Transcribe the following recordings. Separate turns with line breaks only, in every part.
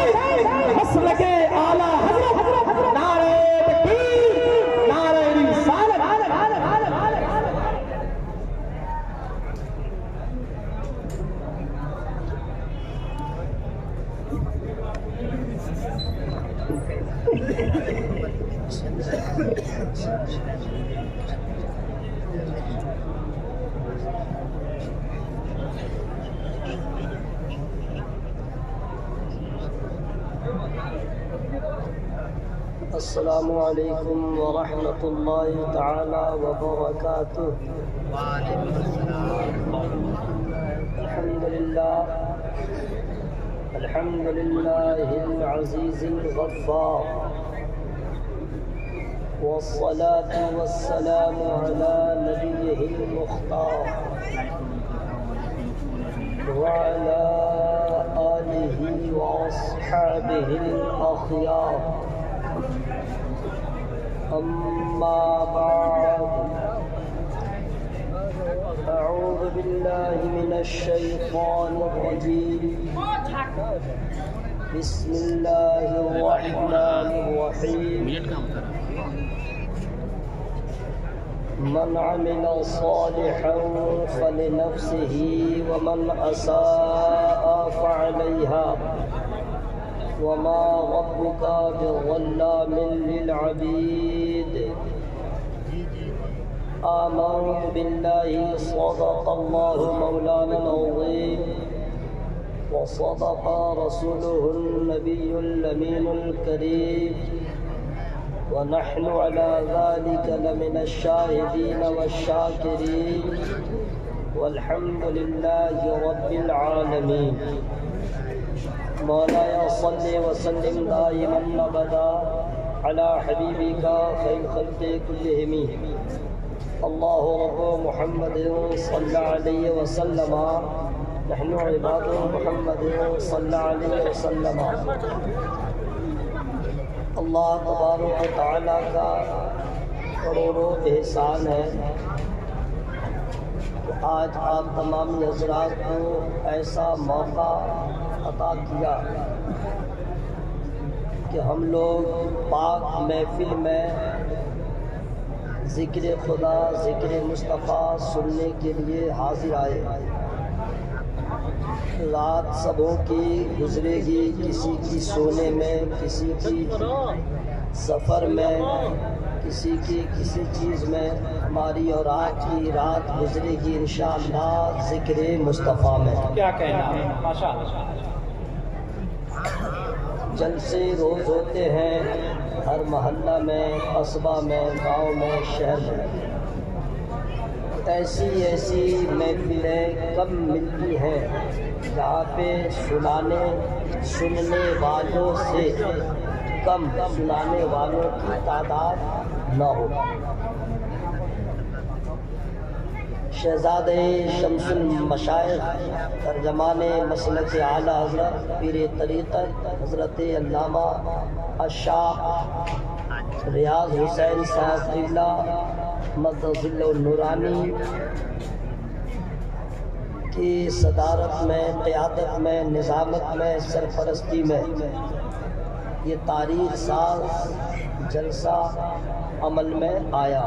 مسلک اعلی حضرت نعرہ تکبیر نعرہ رسالت
السلام علیکم ورحمۃ اللہ تعالی وبرکاتہ۔ الحمد للہ العزیز الغفار، والصلاة والسلام على نبیہ المختار وعلى آلہ واصحابہ الأخیار، أما بعد، أعوذ بالله من الشيطان الرجيم، بسم الله الرحمن الرحيم، من عمل صالحا فلنفسه ومن أساء فعليها وما ربك بظلام للعبيد۔ آمنت بالله صدق الله مولانا العظيم، وصدق رسوله النبي الأمين الكريم، ونحن على ذلك لمن الشاهدين والشاكرين، والحمد لله رب العالمين۔ مولاي صل وسلم دائما ابدا على حبيبك خير الخلق كلهم، الله رب محمد صلى عليه وسلم، نحن عباد محمد صلى عليه وسلم۔ اللہ تبارک و تعالیٰ کا کروڑوں احسان ہے کہ آج آپ تمام حضرات کو ایسا موقع عطا کیا کہ ہم لوگ پاک محفل میں ذکر خدا، ذکر مصطفیٰ سننے کے لیے حاضر آئے۔ رات سبوں کی گزرے گی، کسی کی سونے میں، کسی کی سفر میں، کسی کی کسی چیز میں، ہماری اور آج کی رات گزرے گی انشاءاللہ ذکر مصطفیٰ میں۔
کیا کہنا ہے، ماشاءاللہ۔
جلسے روز ہوتے ہیں ہر محلہ میں، قصبہ میں، گاؤں میں، شہر میں۔ ایسی ایسی محفلیں کم ملتی ہیں جہاں پہ سننے والوں سے کم سنانے والوں کی تعداد نہ ہو۔ شہزادہ شمس المشائخ ترجمان مسلک اعلی حضرت پیر طریقت حضرت علامہ الشاہ ریاض حسین صاحب قبلہ مدظل النورانی کی صدارت میں، قیادت میں، نظامت میں، سرپرستی میں یہ تاریخ ساز جلسہ عمل میں آیا۔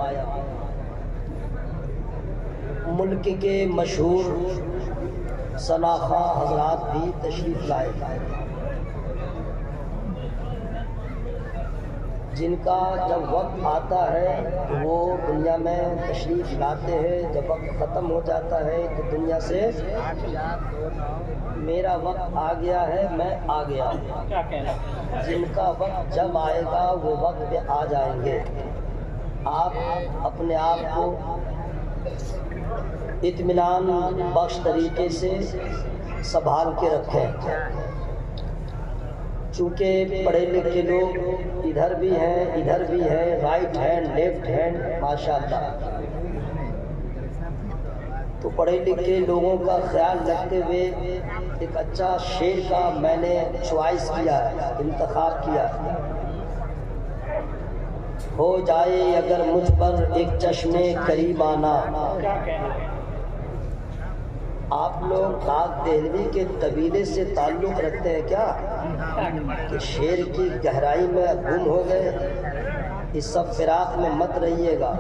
ملک کے مشہور شناخواں حضرات بھی تشریف لائے، جن کا جب وقت آتا ہے تو وہ دنیا میں تشریف لاتے ہیں، جب وقت ختم ہو جاتا ہے تو دنیا سے میرا وقت آ گیا ہے، میں آ گیا ہوں۔ جن کا وقت جب آئے گا وہ وقت پہ آ جائیں گے۔ آپ اپنے آپ کو اطمینان بخش طریقے سے سنبھال کے رکھیں، چونکہ پڑھے لکھے لوگ ادھر بھی ہیں، رائٹ ہینڈ لیفٹ ہینڈ ماشاءاللہ۔ تو پڑھے لکھے لوگوں کا خیال رکھتے ہوئے ایک اچھا شعر کا میں نے چوائس کیا ہے، انتخاب کیا ہے۔ ہو جائے اگر مجھ پر ایک چشمے قریب آنا، آپ لوگ کاک دہلوی کے قبیلے سے تعلق رکھتے ہیں کیا کہ شعر کی گہرائی میں گم ہو گئے؟ اس سب فراق میں مت رہیے گا،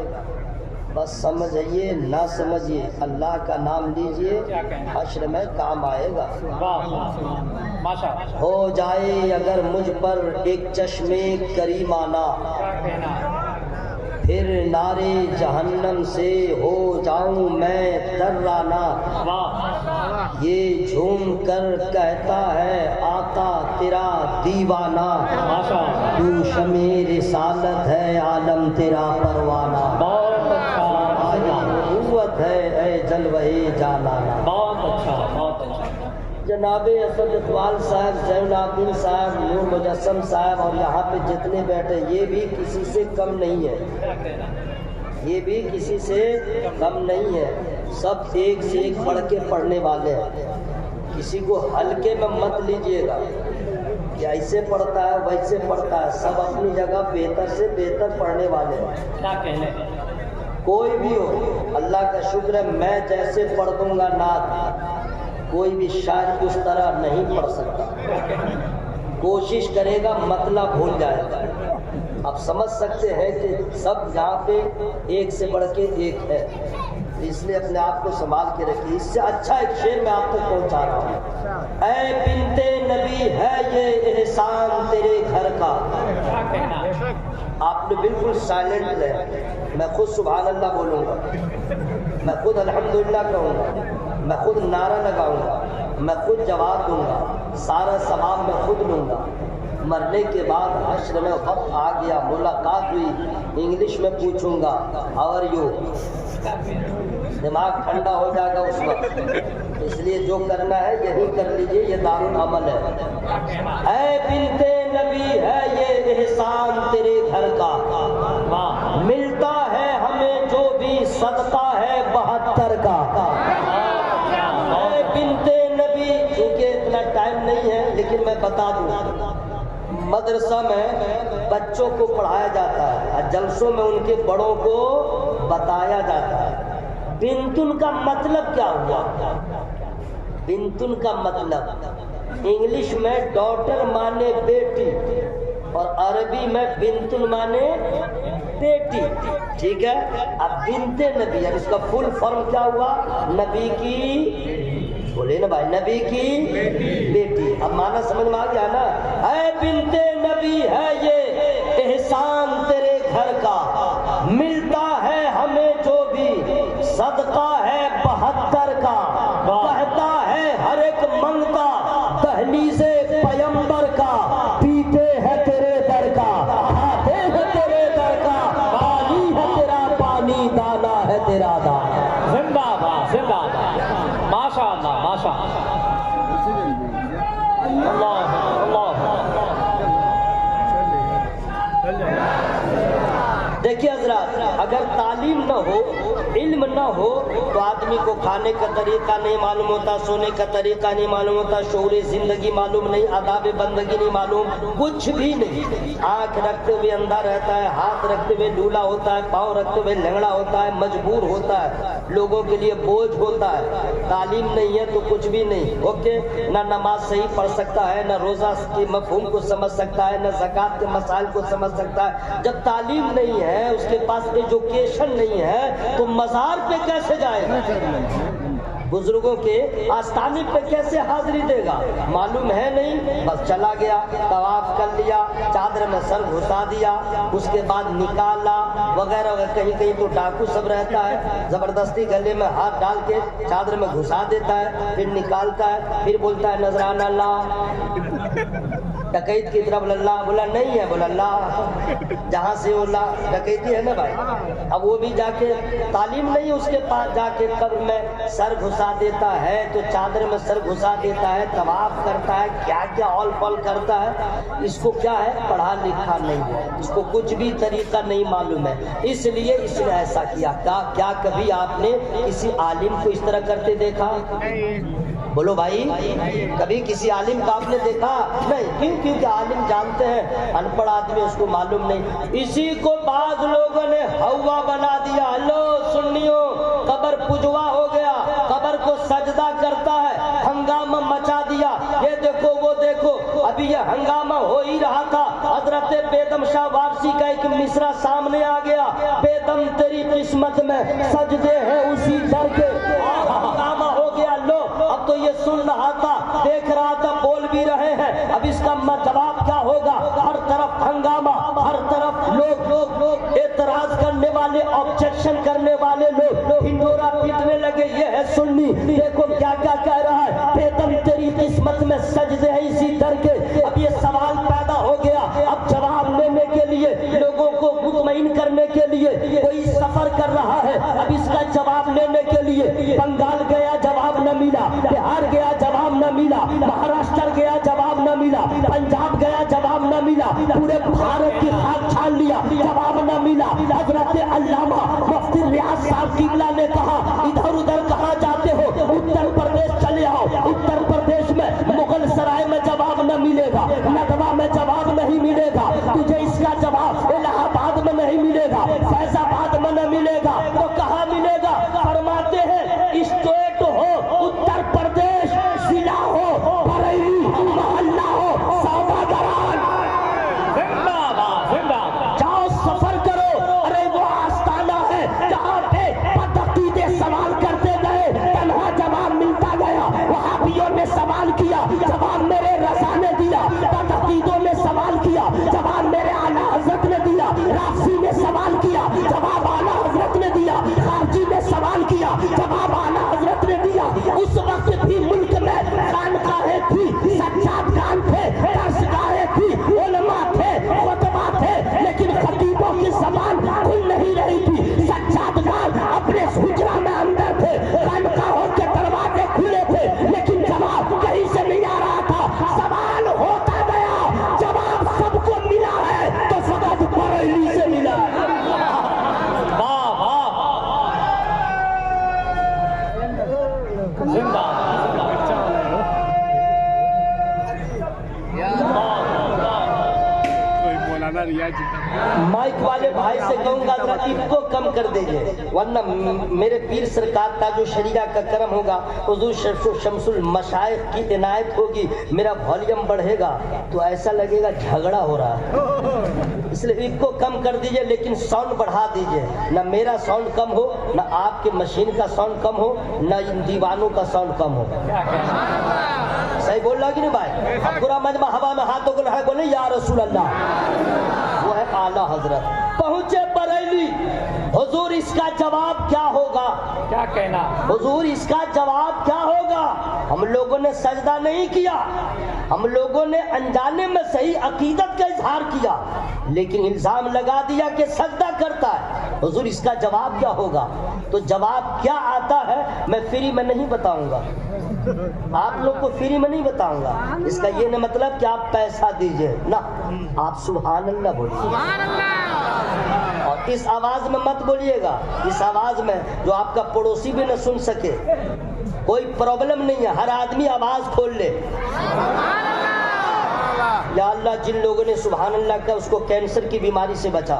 بس سمجھئیے نہ سمجھیے، اللہ کا نام لیجئے، حشر میں کام آئے گا۔ ہو جائے اگر مجھ پر ایک چشمے کریمانہ، پھر نارے جہنم سے ہو جاؤں میں درانہ، یہ جھوم کر کہتا ہے آقا تیرا دیوانہ، تو شمع رسالت ہے عالم تیرا پروانہ، قوت ہے اے جلوہ جانانہ۔
بہت اچھا، بہت اچھا۔
جناب اسد اقبال صاحب، زین العابدین صاحب، نور مجسم صاحب اور یہاں پہ جتنے بیٹھے، یہ بھی کسی سے کم نہیں ہے، یہ بھی کسی سے کم نہیں ہے، سب ایک سے ایک پڑھ کے پڑھنے والے ہیں۔ کسی کو ہلکے میں مت لیجئے گا کہ ایسے پڑھتا ہے ویسے پڑھتا ہے، سب اپنی جگہ بہتر سے بہتر پڑھنے والے ہیں۔
کیا کہنے،
کوئی بھی ہو، اللہ کا شکر ہے میں جیسے پڑھ دوں گا نعت، کوئی بھی شاعر اس طرح نہیں پڑھ سکتا، کوشش کرے گا مطلب بھول جائے گا۔ آپ سمجھ سکتے ہیں کہ سب یہاں پہ ایک سے بڑھ کے ایک ہے، اس لیے اپنے آپ کو سنبھال کے رکھیے۔ اس سے اچھا ایک شعر میں آپ تک پہنچا رہا ہوں، اے بنت نبی ہے یہ احسان تیرے گھر کا۔ آپ نے بالکل سائلنٹ رہے، میں خود سبحان اللہ بولوں گا، میں خود الحمدللہ کہوں گا، میں خود نعرہ لگاؤں گا، میں خود جواب دوں گا، سارا ثواب میں خود لوں گا۔ مرنے کے بعد حشر میں وقت آ گیا، ملاقات ہوئی، انگلش میں پوچھوں گا ہاؤ آر یو، دماغ ٹھنڈا ہو جائے گا اس وقت، اس لیے جو کرنا ہے یہی کر لیجئے، یہ دارالعمل ہے۔ اے بنت نبی ہے یہ احسان تیرے گھر کا، ملتا ہے ہمیں جو بھی صدقہ ہے 72 کا۔ اے بنت نبی، چونکہ اتنا ٹائم نہیں ہے لیکن میں بتا دوں، مدرسہ میں بچوں کو پڑھایا جاتا ہے اور جلسوں میں ان کے بڑوں کو بتایا جاتا ہے۔ بنتن کا مطلب کیا ہوا؟ بنتن کا مطلب انگلش میں ڈاٹر مانے بیٹی اور عربی میں بنتن مانے بیٹی، ٹھیک ہے؟ اب بنت نبی، اب اس کا فل فارم کیا ہوا؟ نبی کی، بولے نا بھائی، نبی کی بیٹی۔ اب معنی سمجھ میں آ گیا نا؟ اے بنت نبی ہے یہ احسان تیرے گھر کا، ملتا ہے ہمیں جو بھی صدقہ ہے 72 کا، کہتا ہے ہر ایک منگتا دہلیز پیمبر کا، پیتے ہے تیرے در کا، کھاتے ہے تیرے در کا، پانی ہے تیرا پانی، دانا ہے تیرا دانا۔
زندہ باد، زندہ باد، ماشاء اللہ، ماشاء اللہ، اللہ اللہ۔
دیکھیے حضرات، اگر تعلیم نہ ہو، علم نہ ہو تو آدمی کو کھانے کا طریقہ نہیں معلوم ہوتا، سونے کا طریقہ نہیں معلوم ہوتا، شعور زندگی معلوم نہیں، آداب بندگی نہیں معلوم، کچھ بھی نہیں۔ آنکھ رکھتے ہوئے اندھا رہتا ہے، ہاتھ رکھتے ہوئے لولا ہوتا ہے، پاؤں رکھتے ہوئے لنگڑا ہوتا ہے، مجبور ہوتا ہے، لوگوں کے لیے بوجھ ہوتا ہے۔ تعلیم نہیں ہے تو کچھ بھی نہیں، اوکے؟ نہ نماز صحیح پڑھ سکتا ہے، نہ روزہ کے مفہوم کو سمجھ سکتا ہے، نہ زکوٰۃ کے مسائل کو سمجھ سکتا ہے۔ جب تعلیم نہیں ہے، اس کے پاس ایجوکیشن نہیں ہے تو مزار پہ کیسے جائے گا؟ بزرگوں کے آستانے پہ کیسے حاضری دے گا؟ معلوم ہے نہیں، بس چلا گیا، طواف کر لیا، چادر میں سر گھسا دیا، اس کے بعد نکالا وغیرہ وغیرہ۔ کہیں کہیں تو ڈاکو سب رہتا ہے، زبردستی گلے میں ہاتھ ڈال کے چادر میں گھسا دیتا ہے، پھر نکالتا ہے، پھر بولتا ہے نذرانہ اللہ، ڈکیت کی طرف اللہ، بولا نہیں ہے، بولا اللہ، جہاں سے بولا ڈکیتی ہے نا بھائی۔ اب وہ بھی جا کے تعلیم نہیں، اس کے پاس جا کے قبر میں سر گھسا دیتا ہے، تو چادر میں سر گھسا دیتا ہے، طواف کرتا ہے، کیا کیا اول پل کرتا ہے۔ اس کو کیا ہے؟ پڑھا لکھا نہیں ہے، اس کو کچھ بھی طریقہ نہیں معلوم ہے، اس لیے اس نے ایسا کیا۔ کیا کبھی آپ نے کسی عالم کو اس طرح کرتے دیکھا؟ بولو بھائی، کبھی کسی عالم کا آپ نے دیکھا؟ نہیں، کیوں؟ کیونکہ عالم جانتے ہیں، ان پڑھ آدمی اس کو معلوم نہیں۔ اسی کو بعض لوگوں نے ہوا بنا دیا۔ لو سنیوں، قبر پجوا ہو گیا، قبر کو سجدہ کر ہنگامہ مچا دیا، یہ دیکھو وہ دیکھو۔ ابھی یہ ہنگامہ ہو ہی رہا تھا، حضرت بیدم شاہ وارسی کا ایک مصرع سامنے آ گیا، بیدم تیری قسمت میں سجدے ہیں اسی در کے۔ ہنگامہ ہو گیا، لو اب تو یہ سن رہا تھا، دیکھ رہا تھا، بول بھی رہے ہیں، اب اس کا جواب کیا ہوگا؟ ہر طرف ہنگامہ، ہر طرف لوگ اعتراض کرنے والے، آبجیکشن کرنے والے لوگ ہنڈورا پیٹنے لگے، یہ ہے سنی، دیکھو کیا کیا کہہ رہا ہے، بیدم تیری قسمت میں سجدے ہیں اسی در کے۔ اب یہ سوال پیدا ہو گیا، اب جواب لینے کے لیے، لوگوں کو مطمئن کرنے کے لیے کوئی سفر کر رہا ہے، اب اس کا جواب لینے کے لیے بنگال گیا، جواب نہ ملا، بہار گیا، جواب نہ ملا، مہاراشٹر گیا، جواب نہ ملا، پنجاب گیا، جواب نہ ملا، پورے بھارت کی خاک چھان لیا، جواب نہ ملا۔ حضرت علامہ مفتی ریاض صاحب قبلہ نے کہا، ادھر ادھر کہاں جاتے ہو، اتر پردیش چلے آؤ، اتر پردیش میں مغل سرائے میں جواب نہ ملے گا، ندوہ میں جواب نہیں ملے گا، تجھے اس کا جواب الہ آباد میں نہیں ملے گا، فیض آباد میں نہ ملے گا، تو کہاں ملے گا؟ فرماتے ہیں اسٹیٹ ہو اتر پردیش، ضلع ہو بریلی، محلہ ہو سوداگران، جاؤ سفر کرو۔ ارے وہ آستانہ ہے جہاں پہ بدعقیدے سوال کرتے گئے، تنہا جواب ملتا گیا، وہابیوں نے سوال کیا، جواب میرے رضا نے دیا، بدعقیدوں نے سوال کیا، جواب میرے اعلیٰ حضرت نے دیا، رافضی نے سوال کیا، جواب اعلیٰ حضرت نے دیا، خارجی نے سوال کیا، جواب اعلیٰ حضرت نے دیا۔ اس وقت بھی ملک میں خانقاہیں تھی، سجاد خان تھے، درسگاہیں تھی، علماء تھے، خطبہ تھے، لیکن خطیبوں کی زبان کھل نہیں رہی تھی۔ سجاد خان اپنے حجرہ میں اندر تھے، خانقاہوں کے دروازے کھلے تھے، لیکن جواب کہیں سے نہیں آ رہا تھا، سوال ہوتا گیا، جواب سب کو ملا ہے تو فقط بریلی سے ملا ہے۔ مائک والے بھائی سے کہوں گا ذرا ان کو کم کر دیجئے، ورنہ میرے پیر سرکار تاج الشریعہ کا کرم ہوگا، حضور شمس المشائخ کی عنایت ہوگی، میرا والیوم بڑھے گا تو ایسا لگے گا جھگڑا ہو رہا ہے، اس لیے ان کو کم کر دیجئے، لیکن ساؤنڈ بڑھا دیجئے، نہ میرا ساؤنڈ کم ہو، نہ آپ کے مشین کا ساؤنڈ کم ہو، نہ ان دیوانوں کا ساؤنڈ کم ہو۔ صحیح بول رہا کہ نہیں بھائی؟ اب پورا مجمع ہوا میں ہاتھوں کو لڑائے بولے یا رسول اللہ، وہ ہے اعلیٰ حضرت۔ پہنچے بریلی، حضور اس کا جواب کیا ہوگا؟
کیا کہنا
حضور اس کا جواب کیا ہوگا؟ ہم لوگوں نے سجدہ نہیں کیا، ہم لوگوں نے انجانے میں صحیح عقیدت کا اظہار کیا، لیکن الزام لگا دیا کہ سجدہ کرتا ہے۔ حضور اس کا جواب کیا ہوگا؟ تو جواب کیا آتا ہے میں فری میں نہیں بتاؤں گا، آپ لوگ کو فری میں نہیں بتاؤں گا، اس کا یہ نہ مطلب کہ آپ پیسہ دیجئے، نہ، آپ سبحان اللہ بولیے، اور اس آواز میں مت بولیے گا، اس آواز میں جو آپ کا پڑوسی بھی نہ سن سکے، کوئی پرابلم نہیں ہے، ہر آدمی آواز کھول لے۔ یا اللہ جن لوگوں نے سبحان اللہ کا اس کو کینسر کی بیماری سے بچا،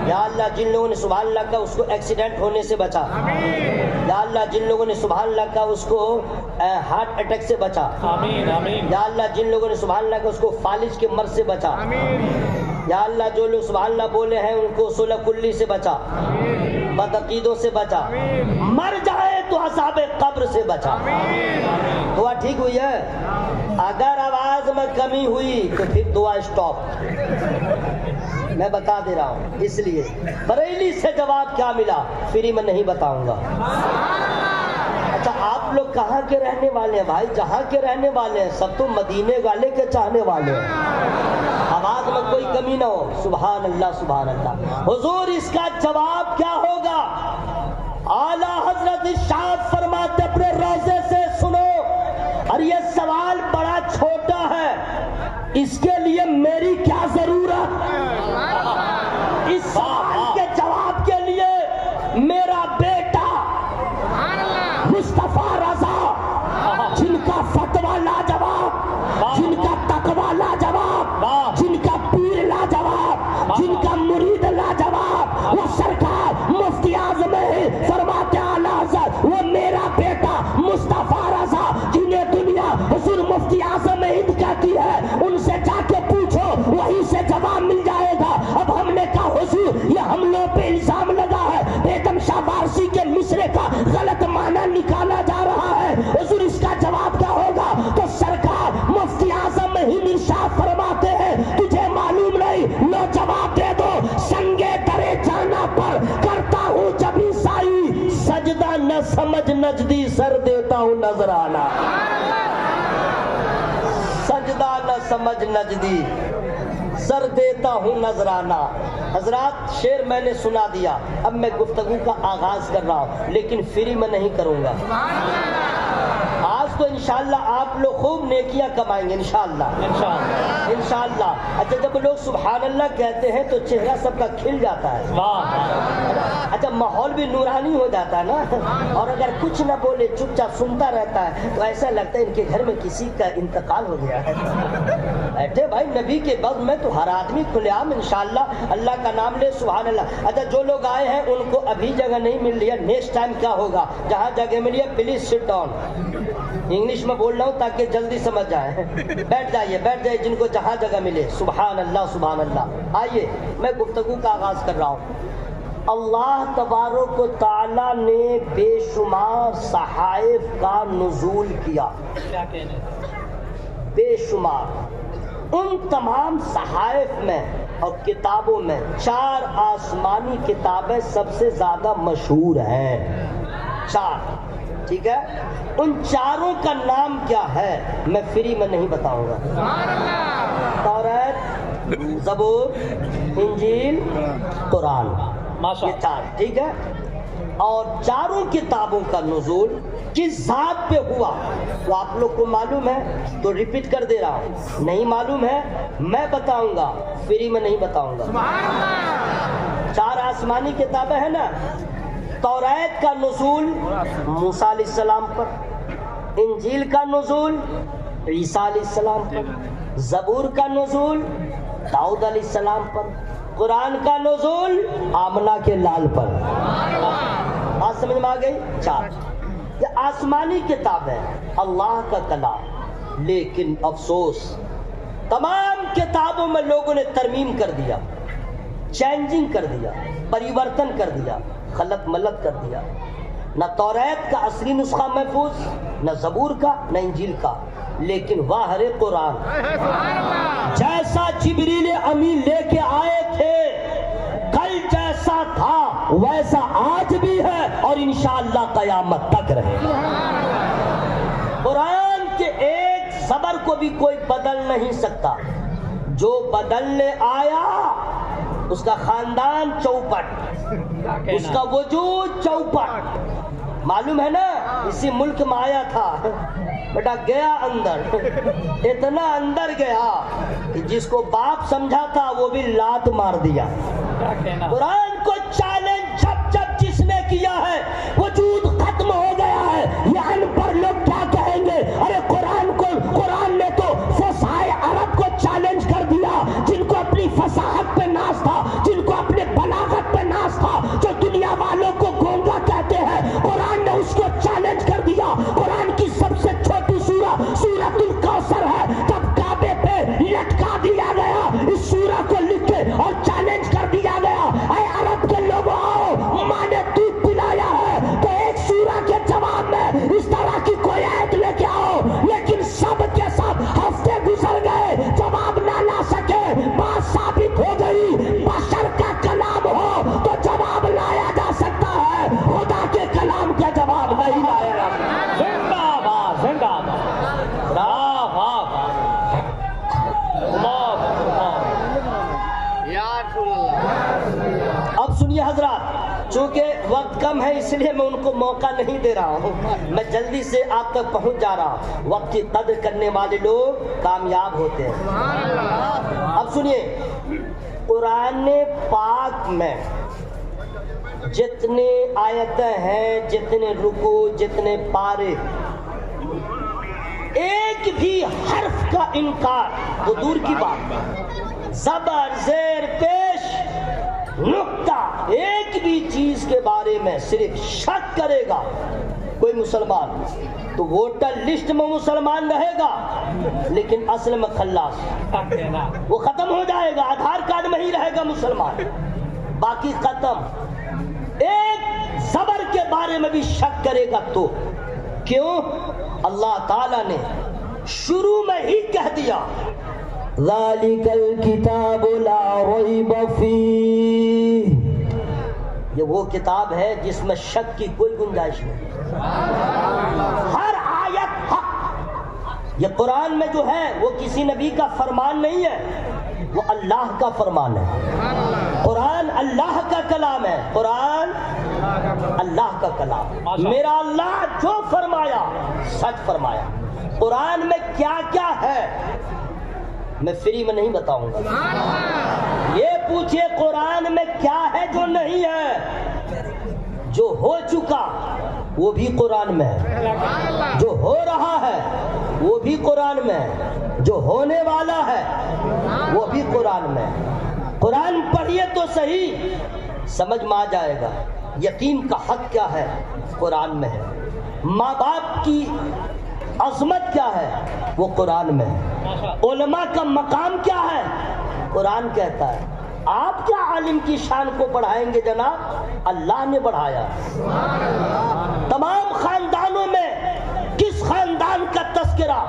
یا اللہ جن لوگوں نے سبحان اللہ کا اس کو ایکسیڈنٹ ہونے سے بچا، یا اللہ جن لوگوں نے سبحان اللہ کا اس کو ہارٹ اٹیک سے بچا،
آمین آمین،
یا اللہ جن لوگوں نے سبحان اللہ کا اس کو فالج کے مرض سے بچا، یا اللہ جو لوگ سبحان اللہ بولے ہیں ان کو سولہ کلی سے بچا، بدعقیدوں سے بچا، مر جائے تو عذاب قبر سے بچا۔ دعا ٹھیک ہوئی ہے؟ اگر آواز میں کمی ہوئی تو پھر دعا اسٹاپ، میں بتا دے رہا ہوں۔ اس لیے بریلی سے جواب کیا ملا فری میں نہیں بتاؤں گا۔ اچھا آپ لوگ کہاں کے رہنے والے ہیں بھائی؟ جہاں کے رہنے والے ہیں سب تو مدینے والے کے چاہنے والے ہیں، آواز میں کوئی کمی نہ ہو، سبحان اللہ سبحان اللہ۔ حضور اس کا جواب کیا ہوگا؟ اعلیٰ حضرت ارشاد فرماتے اپنے روضے سے سنو، اور یہ سوال بڑا چھوٹا ہے، اس کے لیے میری کیا ضرورت؟ اس سوال کے جواب کے لیے میرا بیٹا مصطفیٰ رضا، جن کا فتویٰ لاجواب، جن کا تقویٰ لاجواب، جن کا پیر لاجواب، جن کا مرید لاجواب، وہ سرکار مفتی اعظم ہے، فرماتے اعلیٰ حضرت وہ میرا بیٹا مصطفیٰ رضا
غلط معنی نکالا جا رہا ہے، حضور اس کا جواب کیا ہوگا؟ تو سرکار مفتی اعظم ہند ارشاد فرماتے ہیں تجھے معلوم نہیں، لو جواب دے دو، سنگے درے جانا پر کرتا ہوں جب عیسائی، سجدہ نہ سمجھ نجدی، سر دیتا ہوں نذرانہ، سجدہ نہ سمجھ نجدی، سر دیتا ہوں نذرانہ۔ حضرات شعر میں نے سنا دیا، اب میں گفتگو کا آغاز کر رہا ہوں، لیکن فری میں نہیں کروں گا۔ آج تو انشاءاللہ آپ لوگ خوب نیکیاں کمائیں گے انشاءاللہ، انشاءاللہ۔ اچھا جب لوگ سبحان اللہ کہتے ہیں تو چہرہ سب کا کھل جاتا ہے، اچھا ماحول بھی نورانی ہو جاتا ہے نا، اور اگر کچھ نہ بولے چپ چاپ سنتا رہتا ہے تو ایسا لگتا ہے ان کے گھر میں کسی کا انتقال ہو گیا ہے۔ بیٹھے بھائی نبی کے بغض میں تو ہر آدمی کھلے عام انشاءاللہ اللہ کا نام لے، سبحان اللہ۔ اچھا جو لوگ آئے ہیں ان کو ابھی جگہ نہیں مل رہی ہے، نیکسٹ ٹائم کیا ہوگا، جہاں جگہ ملی ہے پلیز سٹ ڈاؤن، انگلش میں بول رہا ہوں تاکہ جلدی سمجھ جائیں، بیٹھ جائیے جن کو جہاں جگہ ملے، سبحان اللہ سبحان اللہ۔ آئیے میں گفتگو کا آغاز کر رہا ہوں۔ اللہ تبارک و تعالی نے بے شمار صحائف کا نزول کیا، بے شمار۔ ان تمام صحائف میں اور کتابوں میں 4 آسمانی کتابیں سب سے زیادہ مشہور ہیں، 4، ٹھیک ہے؟ ان 4 کا نام کیا ہے میں فری میں نہیں بتاؤں گا۔ توریت، زبور، انجیل، قرآن، یہ 4، ٹھیک ہے؟ اور 4 کتابوں کا نزول کس ذات پہ ہوا وہ آپ لوگ کو معلوم ہے تو ریپیٹ کر دے رہا ہوں، نہیں معلوم ہے میں بتاؤں گا، فری میں نہیں بتاؤں گا۔ 4 آسمانی کتابیں ہیں نا، توریت کا نزول موسیٰ علیہ السلام پر، انجیل کا نزول عیسیٰ علیہ السلام پر، زبور کا نزول داؤد علیہ السلام پر، قرآن کا نزول آمنہ کے لال پر۔ بات سمجھ میں آ گئی؟ 4 یہ آسمانی کتابیں اللہ کا کلام، لیکن افسوس تمام کتابوں میں لوگوں نے ترمیم کر دیا، چینجنگ کر دیا، پریورتن کر دیا، خلط ملت کر دیا۔ نہ توریت کا اصلی نسخہ محفوظ، نہ زبور کا، نہ انجیل کا، لیکن واہر قرآن جیسا جبریل امین لے کے آئے تھے، کل جیسا تھا ویسا آج بھی ہے اور انشاءاللہ قیامت تک رہے گا۔ قرآن کے ایک زبر کو بھی کوئی بدل نہیں سکتا، جو بدلنے آیا اس کا خاندان چوپٹ، اس کا وجود چوپٹ۔ معلوم ہے نا اسی ملک میں آیا تھا، بیٹا گیا اندر، اتنا اندر گیا کہ جس کو باپ سمجھا تھا وہ بھی لات مار دیا۔ قرآن کو چیلنج جب جس نے کیا ہے وجود ختم ہو گیا ہے۔ یہ ان پڑھ لوگ کیا کہیں گے، ارے قرآن نے تو فصاحۂ عرب کو چیلنج کر دیا، جن کو اپنی فصاحت پہ ناز تھا، جن کو اپنے بلاغت پہ ناز تھا، جو دنیا والوں کو گونگا کہتے ہیں، قرآن نے اس کو چیلنج کر دیا۔ قرآن کی سب سے چھوٹی سورۃ الکوثر ہے، جب کعبے پہ لٹکا دیا گیا اس سورہ کو لکھ کے اور چیلنج کر دیا گیا، اے عرب کے لوگوں آؤ، ماں نے دودھ پلایا ہے تو ایک سورہ کے جواب میں اس طرح کی کوئی آیت لے کے آؤ، لیکن سب کے ساتھ ہفتے گزر گئے، جواب نہ لا سکے۔ بات ثابت ہو گئی بشر کا کلام ہو تو جواب لایا جا سکتا ہے، خدا کے کلام کا جواب نہیں لایا جا سکتا۔
زندہ باد، زندہ باد،
اب سنیے حضرات، چونکہ وقت کم ہے اس لیے میں ان کو موقع نہیں دے رہا ہوں، میں جلدی سے آپ تک پہنچ جا رہا ہوں۔ وقت کی قدر کرنے والے لوگ کامیاب ہوتے ہیں۔ اب سنیے، قرآن پاک میں جتنے آیتیں ہیں، جتنے رکوع، جتنے پارے، ایک بھی حرف کا انکار تو دور کی بات، زبر زیر پیش نقطہ ایک بھی چیز کے بارے میں صرف شک کرے گا کوئی مسلمان تو ووٹر لسٹ میں مسلمان رہے گا لیکن اصل میں خلاص، وہ ختم ہو جائے گا، آدھار کارڈ میں ہی رہے گا مسلمان، باقی ختم۔
ایک زبر کے بارے میں بھی شک کرے گا تو کیوں؟ اللہ تعالیٰ نے شروع میں ہی کہہ دیا ذالک الکتاب لا ریب فیہ، یہ وہ کتاب ہے جس میں شک کی کوئی گنجائش نہیں، ہر آیت حق۔ یہ قرآن میں جو ہے وہ کسی نبی کا فرمان نہیں ہے، وہ اللہ کا فرمان ہے۔ قرآن اللہ کا کلام ہے، قرآن اللہ کا کلام۔ میرا اللہ جو فرمایا سچ فرمایا۔ قرآن میں کیا کیا ہے میں فری میں نہیں بتاؤں گا، یہ پوچھئے قرآن میں کیا ہے جو نہیں ہے۔ جو ہو چکا وہ بھی قرآن میں ہے، جو ہو رہا ہے وہ بھی قرآن میں ہے، جو ہونے والا ہے وہ بھی قرآن میں ہے۔ قرآن پڑھیے تو صحیح، سمجھ میں آ جائے گا یتیم کا حق کیا ہے، قرآن میں ہے۔ ماں باپ کی عظمت کیا ہے، وہ قرآن میں ہے۔ علماء کا مقام کیا ہے، قرآن کہتا ہے۔ آپ کیا عالم کی شان کو بڑھائیں گے جناب، اللہ نے بڑھایا۔ تمام خاندانوں میں کس خاندان کا تذکرہ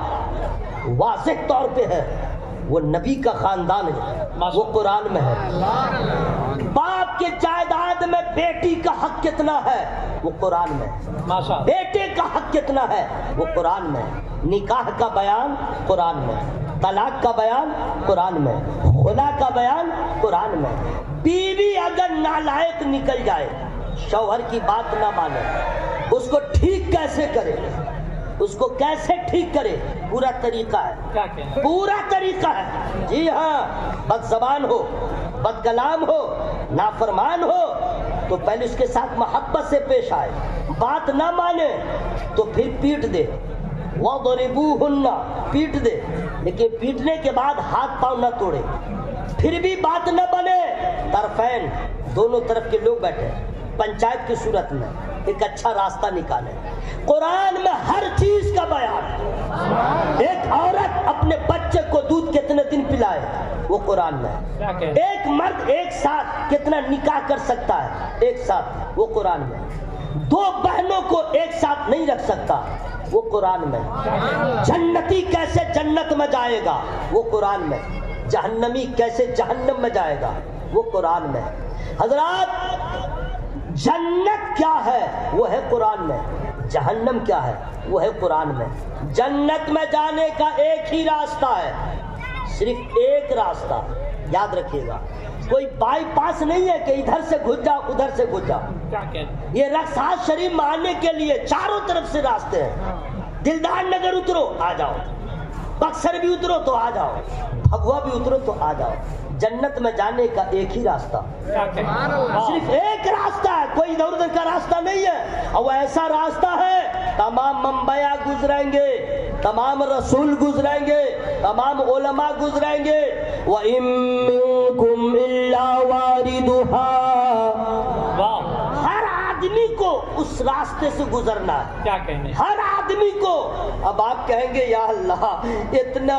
واضح طور پہ ہے، وہ نبی کا خاندان ہے، وہ قرآن میں ہے۔ باپ کے جائیداد میں بیٹی کا حق کتنا ہے، وہ قرآن میں ہے۔ بیٹے کا حق کتنا ہے، وہ قرآن میں ہے۔ نکاح کا بیان قرآن میں، طلاق کا بیان قرآن میں، خلا کا بیان قرآن میں۔ بیوی اگر نالائق نکل جائے، شوہر کی بات نہ مانے، اس کو ٹھیک کیسے کرے، اس کو کیسے ٹھیک کرے، پورا طریقہ ہے، پورا طریقہ ہے۔ جی ہاں، بد زبان ہو، بد کلام ہو، نافرمان ہو تو پہلے اس کے ساتھ محبت سے پیش آئے، بات نہ مانے تو پھر پیٹ دے، وَضْرِبُوهُنَّ، پیٹ دے، لیکن پیٹنے کے بعد ہاتھ پاؤں نہ توڑے۔ پھر بھی بات نہ بنے، طرفین دونوں طرف کے لوگ بیٹھے پنچایت کی صورت میں ایک اچھا راستہ نکالے۔ قرآن میں ہر چیز کا بیان۔ ایک عورت اپنے بچے کو دودھ کتنے دن پلائے، وہ قرآن میں ہے۔ ایک مرد ایک ساتھ کتنا نکاح کر سکتا ہے، ایک ساتھ، وہ قرآن میں۔ دو بہنوں کو ایک ساتھ نہیں رکھ سکتا، وہ قرآن میں۔ جنتی کیسے جنت میں جائے گا، وہ قرآن میں۔ جہنمی کیسے جہنم میں جائے گا، وہ قرآن میں۔ حضرات، جنت کیا ہے، وہ ہے قرآن میں۔ جہنم کیا ہے، وہ ہے قرآن میں۔ جنت میں جانے کا ایک ہی راستہ ہے، صرف ایک راستہ، یاد رکھیے گا۔ کوئی بائی پاس نہیں ہے کہ ادھر سے گھس جاؤ ادھر سے گھس جاؤ۔ یہ رقصات شریف میں آنے کے لیے چاروں طرف سے راستے ہیں۔ دلدار نگر اترو آ جاؤ، بکسر بھی اترو تو آ جاؤ، بھگوا بھی اترو تو آ جاؤ۔ جنت میں جانے کا ایک ہی راستہ، صرف ایک راستہ ہے، کوئی ادھر ادھر کا راستہ نہیں ہے۔ اور وہ ایسا راستہ ہے، تمام انبیاء گزریں گے، تمام رسول گزریں گے، تمام علماء گزریں گے۔ وَإِن مِّنكُمْ إِلَّا وَارِدُهَا، ہر آدمی کو اس راستے سے گزرنا ہے، کیا کہنے، ہر آدمی کو۔ اب آپ کہیں گے یا اللہ اتنا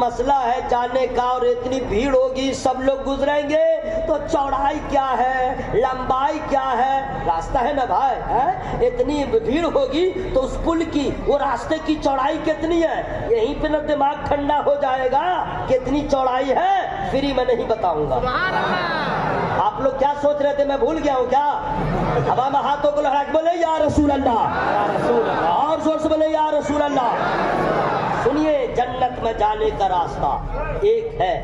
مسئلہ ہے جانے کا اور اتنی بھیڑ ہوگی، سب لوگ گزریں گے تو چوڑائی کیا ہے، لمبائی کیا ہے، راستہ ہے نا بھائی، ہے اتنی بھیڑ ہوگی تو اس پل کی، وہ راستے کی چوڑائی کتنی ہے، یہیں پہ نا دماغ ٹھنڈا ہو جائے گا کتنی چوڑائی ہے، فری میں نہیں بتاؤں گا۔ آپ لوگ کیا سوچ رہے تھے، میں بھول گیا ہوں کیا؟ اب ہم ہاتھوں کو لڑا کے بولے یا رسول اللہ، اور زور سے بولے یا رسول اللہ۔ سنیے، جنت میں جانے کا راستہ ایک ہے،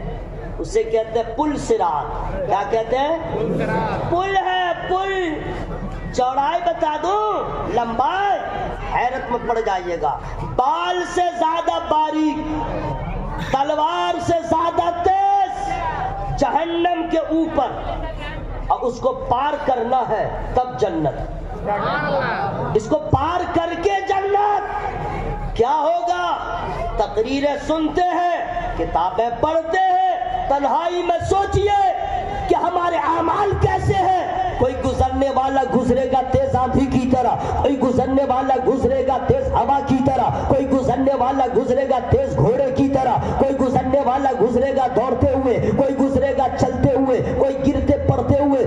اسے کہتے ہیں پل صراط۔ کیا کہتے ہیں؟ پل ہے، پل۔ چوڑائی بتا دوں، لمبائی حیرت میں پڑ جائیے گا۔ بال سے زیادہ باریک، تلوار سے زیادہ تیز، جہنم کے اوپر، اور اس کو پار کرنا ہے تب جنت، اس کو پار کر کے جنت۔ کیا ہوگا؟ تقریریں سنتے ہیں، کتابیں پڑھتے ہیں، تنہائی میں سوچئے کہ ہمارے اعمال کیسے ہیں۔ کوئی گزرنے والا گزرے گا تیز آندھی کی طرح، کوئی گزرنے والا گزرے گا تیز ہوا کی طرح، کوئی گزرنے والا گزرے گا تیز گھوڑے کی طرح، کوئی گزرنے والا گزرے گا دوڑتے ہوئے، کوئی گزرے گا چلتے ہوئے، کوئی گرتے پڑتے ہوئے،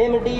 MD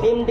PhD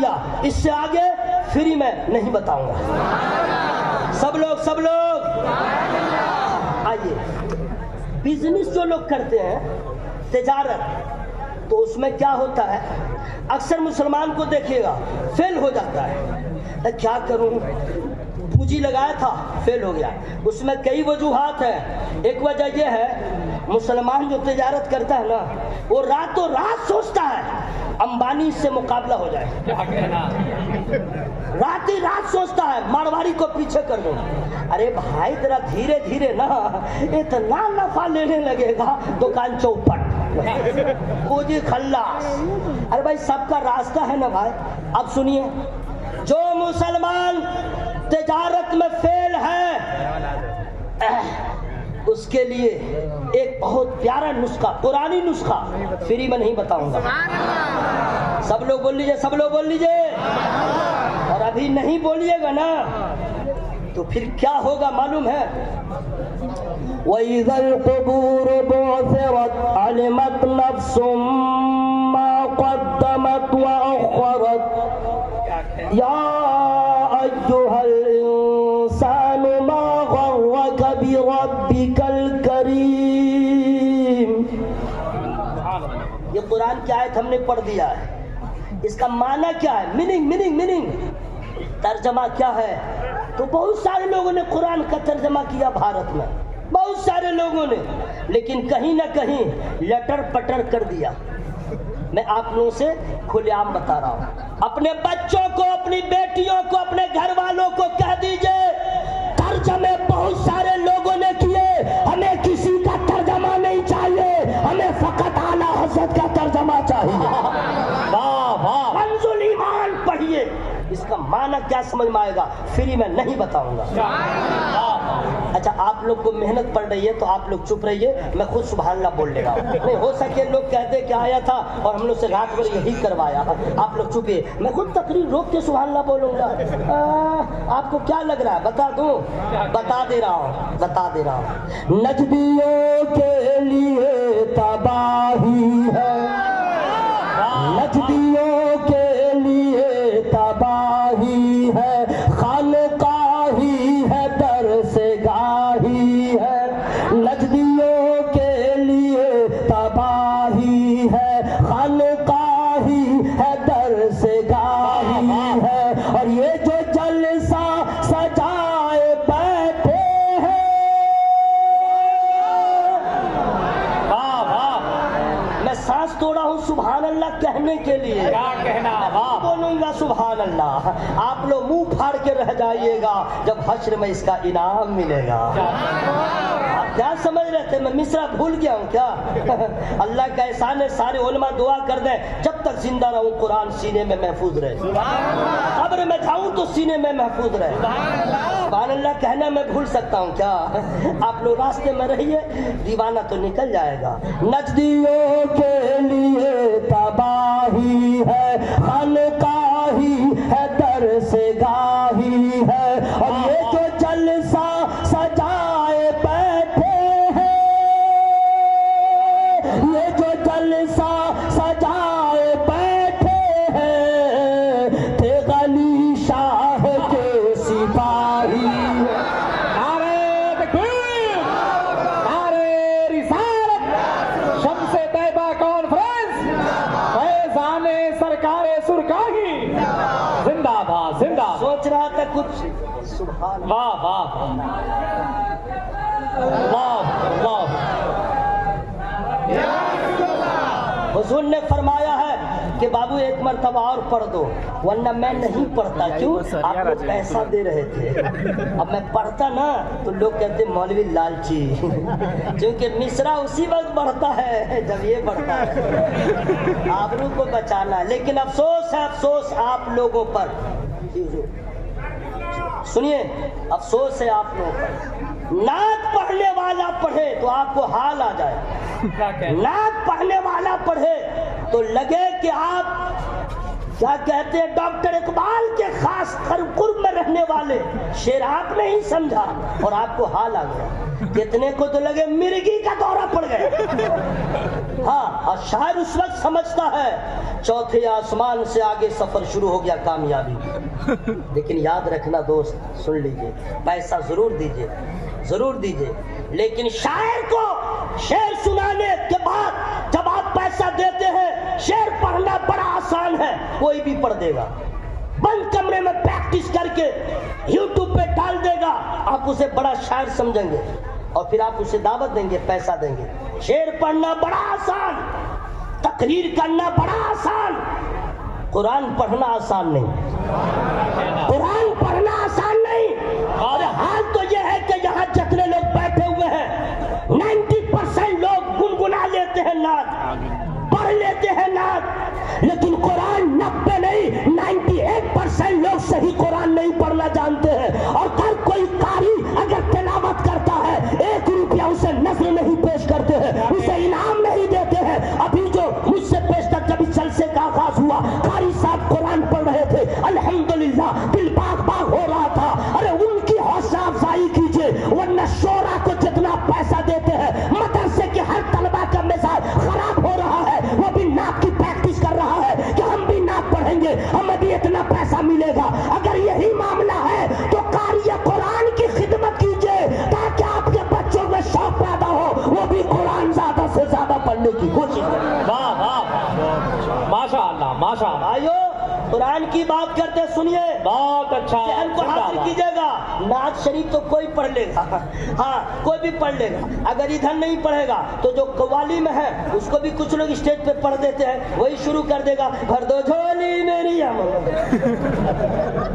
دیا، اس سے آگے فری میں نہیں بتاؤں گا۔ سب لوگ آئیے، بزنس جو لوگ کرتے ہیں تجارت، تو اس میں کیا ہوتا ہے، اکثر مسلمان کو دیکھیے گا فیل ہو جاتا ہے، کیا کروں، پونجی لگایا تھا فیل ہو گیا۔ اس میں کئی وجوہات ہیں۔ ایک وجہ یہ ہے، مسلمان جو تجارت کرتا ہے نا، وہ راتوں رات سوچتا ہے امبانی سے مقابلہ ہو جائے، رات ہی رات سوچتا ہے مارواڑی کو پیچھے کر دوں۔ ارے بھائی ذرا دھیرے دھیرے نا، اتنا نفع لینے لگے گا دکان چوپٹ، پونجی خلاص۔ ارے بھائی سب کا راستہ ہے نا بھائی۔ اب سنیے، جو مسلمان تجارت میں فیل ہے، اس کے لیے ایک بہت پیارا نسخہ، قرآنی نسخہ، فری میں نہیں بتاؤں گا۔ سب لوگ بول لیجئے، اور ابھی نہیں بولیے گا نا تو پھر کیا ہوگا معلوم ہے؟ وَإِذَا الْقُبُورُ بُعْثِرَتْ عَلِمَتْ نَفْسٌ مَّا قَدَّمَتْ وَأَخَّرَتْ يَا أَيُّهَا الْإِنسَانُ مَا غَرَّكَ بِرَبِّكَ الْكَرِيمِ۔ یہ قرآن کی آیت ہم نے پڑھ دیا ہے، اس کا معنی کیا ہے، میننگ ترجمہ کیا ہے؟ تو بہت سارے لوگوں نے قرآن کا ترجمہ کیا بھارت میں، بہت سارے لوگوں نے، لیکن کہیں نہ کہیں لٹر پٹر کر دیا۔ میں آپ لوگوں سے کھلے عام بتا رہا ہوں، اپنے بچوں کو، اپنی بیٹیوں کو، اپنے گھر والوں کو کہہ دیجئے، ترجمے بہت سارے لوگوں نے کیے، ہمیں کسی کا ترجمہ نہیں چاہیے، ہمیں فقط اعلیٰ حضرت کا ترجمہ چاہیے۔ کنز ایمان پڑھیے، اس کا معنی کیا سمجھ میں آئے گا، فری میں نہیں بتاؤں گا۔ اچھا آپ لوگ کو محنت پڑ رہی ہے تو آپ لوگ چپ رہیے، میں خود سبحان اللہ بول لے گا، نہیں ہو سکے لوگ کہتے کہ آیا تھا اور ہم لوگ سے رات بھر یہی کروایا، آپ لوگ چپیے، میں خود تقریر روک کے سبحان اللہ بولوں گا۔ آپ کو کیا لگ رہا ہے بتا دوں؟ بتا دے رہا ہوں، نجدیوں کے لیے تباہی ہے، نجدیوں کے لیے تباہی ہے، خانقاہی ہے، درس گاہی ہے، نجدیوں کے لیے تباہی ہے، خانقاہی ہے، درس گاہی ہے، اور یہ جو جلسہ سجائے بیٹھے ہیں، میں سانس توڑا ہوں سبحان اللہ کہنے کے لیے،
کیا کہنا،
بولوں گا سبحان اللہ، آپ لوگ منہ پھاڑ کے رہ جائیے گا جب حشر میں اس کا انعام ملے گا۔ آپ کیا سمجھ رہے تھے میں مصرع بھول گیا ہوں کیا؟ اللہ کا احسان ہے، سارے علماء دعا کر دیں جب تک زندہ رہوں قرآن سینے میں محفوظ رہے، قبر میں جاؤں تو سینے میں محفوظ رہے۔ سبحان اللہ کہنا میں بھول سکتا ہوں کیا؟ آپ لوگ راستے میں رہیے، دیوانہ تو نکل جائے گا۔ نجدیوں کے لیے تباہی ہے، خانقاہی ہے، درس گاہی ہے، اور یہ جو جلسہ سجائے بیٹھے ہیں، یہ جو جلسہ سجائے بیٹھے ہیں، تھے غلی شاہ کے سپاہی۔
نعرہ تکبیر، نعرہ رسالت، شمس طیبہ کانفرنس، فیضان سرکار سرکاہی، زندہ باد زندہ۔
سوچ رہا تھا کچھ، سبحان اللہ،
واہ واہ واہ واہ۔
حضور نے فرمایا ہے کہ بابو ایک مرتبہ اور پڑھ دو، ورنہ میں نہیں پڑھتا۔ کیوں؟ آپ لوگ پیسہ دے رہے تھے، اب میں پڑھتا نا تو لوگ کہتے مولوی لالچی، کیونکہ مصرع اسی وقت بڑھتا ہے جب یہ بڑھتا ہے، آبرو کو بچانا ہے۔ لیکن افسوس ہے، افسوس آپ لوگوں پر، سنیے افسوس ہے آپ لوگوں پر، نعت پڑھنے والا پڑھے تو آپ کو حال آ جائے، نعت پڑھنے والا پڑھے تو لگے کہ آپ کیا کہتے ہیں ڈاکٹر اقبال کے خاص قرب میں رہنے والے شعر آپ نے ہی سمجھا اور آپ کو حال آ گیا، کتنے کو تو لگے مرگی کا دورہ پڑ گیا۔ ہاں، اور شاعر اس وقت سمجھتا ہے چوتھے آسمان سے آگے سفر شروع ہو گیا کامیابی۔ لیکن یاد رکھنا دوست، سن لیجئے، پیسہ ضرور دیجئے، ضرور دیجئے، لیکن شاعر کو شعر سنانے کے بعد جب آپ پیسہ دیتے ہیں، شعر پڑھنا بڑا آسان ہے، کوئی بھی پڑھ دے گا، بند کمرے میں پریکٹس کر کے یوٹیوب پہ ڈال دے گا، آپ اسے بڑا شاعر سمجھیں گے اور پھر آپ اسے دعوت دیں گے، پیسہ دیں گے۔ شعر پڑھنا بڑا آسان، تقریر کرنا بڑا آسان، قرآن پڑھنا آسان نہیں، قرآن پڑھنا آسان نہیں۔ اور حال تو یہ ہے کہ یہاں جتنے لوگ بیٹھے ہوئے ہیں 90% لوگ گنگنا لیتے ہیں نعت، پڑھ لیتے ہیں نعت، لیکن قرآن 90 نہیں 98% لوگ صحیح قرآن نہیں پڑھنا جانتے ہیں۔ اور ہر کوئی قاری اگر تلاوت کرتا ہے 1 روپیہ اسے نظر نہیں پیش کرتے ہیں، اسے انعام نہیں دیتے ہیں۔ ابھی جو مجھ سے پیشتر جب اس جلسے کا آغاز ہوا، قاری صاحب قرآن پڑھ رہے تھے، الحمدللہ دل باغ باغ ہو رہا تھا۔ ارے ان کی حوصلہ افزائی کیجیے، ورنہ شعرا کو جتنا پیسہ دیتے ہیں، مدرسے کے ہر طلبہ کا مزاج خراب ہو رہا ہے، وہ بھی نعت کی پریکٹس کر رہا ہے کہ ہم بھی نعت پڑھیں گے، ہمیں بھی اتنا پیسہ ملے گا۔ اگر یہی معاملہ ہے تو قاری قرآن کی خدمت کیجیے تاکہ آپ کے بچوں میں شوق پیدا ہو، وہ بھی قرآن زیادہ سے زیادہ پڑھنے کی کوشش کریں۔
واہ واہ، ماشاء اللہ ماشاء اللہ،
آئیو قرآن کی بات کرتے سنیے،
بہت اچھا،
ذہن کو حاضر کیجیے گا۔ نعت شریف تو کوئی پڑھ لے گا، ہاں کوئی بھی پڑھ لے گا، اگر ادھر نہیں پڑھے گا تو جو قوالی میں ہے اس کو بھی کچھ لوگ اسٹیج پہ پڑھ دیتے ہیں، وہی شروع کر دے گا، بھر دو جھولی میری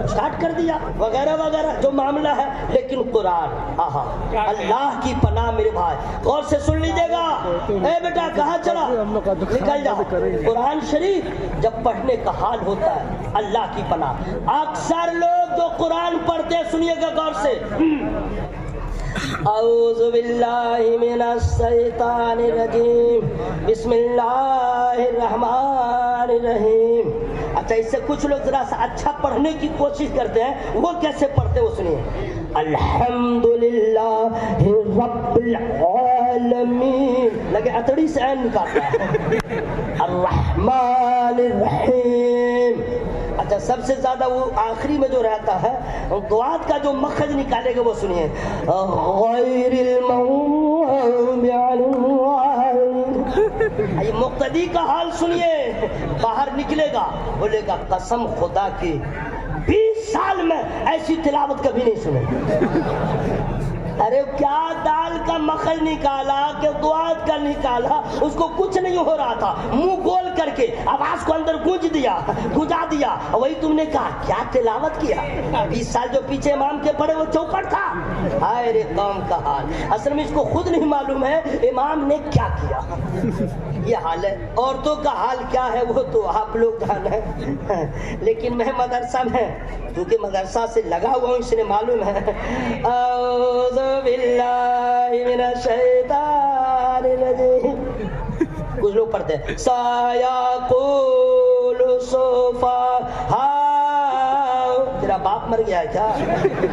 اسٹارٹ کر دیا وغیرہ وغیرہ جو معاملہ ہے۔ لیکن قرآن، آہا اللہ کی پناہ میرے بھائی، غور سے سن لیجیے گا۔ اے بیٹا کہاں چلا، نکل جا۔ قرآن شریف جب پڑھنے کا حال ہوتا ہے، اللہ کی پناہ، اکثر لوگ جو قرآن پڑھتے ہیں سنیے گا غور سے، اعوذ باللہ من الشیطان الرجیم بسم اللہ الرحمن الرحیم۔ اچھا اس سے کچھ لوگ ذرا سا اچھا پڑھنے کی کوشش کرتے ہیں، وہ کیسے پڑھتے ہیں وہ سنیے، الحمدللہ رب العالمین، لگے اتڑی سے عین نکالتا ہے، الرحمن الرحیم۔ اچھا سب سے زیادہ وہ آخری میں جو رہتا ہے دعات کا جو مخرج نکالے گا وہ سنیے، غیر المغضوب علیہم۔ یہ مقتدی کا حال سنیے، باہر نکلے گا بولے گا قسم خدا کی 20 سال میں ایسی تلاوت کبھی نہیں سنے۔ ارے کیا دال کا مخرج نکالا کہ دعات کا نکالا، اس کو کچھ نہیں ہو رہا تھا، منہ گول کر کے آواز کو اندر گونج دیا، گونجا دیا، وہی تم نے کہا کیا تلاوت کیا۔ 20 سال جو پیچھے امام کے پڑے وہ چوکٹ تھا۔ ہائے رے قوم کا حال، اصل میں اس کو خود نہیں معلوم ہے امام نے کیا کیا۔ یہ حال ہے، عورتوں کا حال کیا ہے وہ تو آپ لوگ جانے، لیکن میں مدرسہ میں کیونکہ مدرسہ سے لگا ہوا ہوں اس لیے معلوم ہے۔ اعوذ باللہ من الشیطان الرجیم، کچھ لوگ پڑھتے ہیں سایقول سفہاء، تیرا باپ مر گیا ہے کیا؟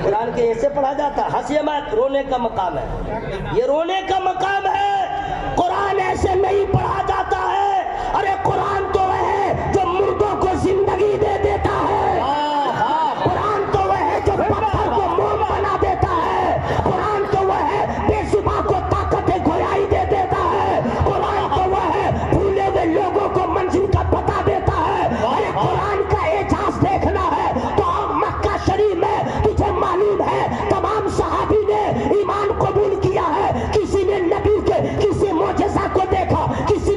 قرآن کے ایسے پڑھا جاتا ہے؟ ہنسیے مت، رونے کا مقام ہے، یہ رونے کا مقام ہے، قرآن ایسے نہیں پڑھا جاتا ہے۔ ارے قرآن تو وہ ہے جو مردوں کو زندگی دے دیتا ہے، قرآن تو وہ ہے جو پتھر کو موم بنا دیتا ہے، قرآن تو وہ ہے بے زباں کو طاقت گویائی دے دیتا ہے، قرآن تو وہ ہے بھولے ہوئے لوگوں کو منزل کا پتہ دیتا ہے۔ ارے قرآن کا اعجاز دیکھنا ہے تو مکہ شریف میں تجھے معلوم ہے تمام صحابی نے ایمان قبول کیا ہے، کسی نے نبی کے کسی معجزہ کو دیکھا، کسی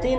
3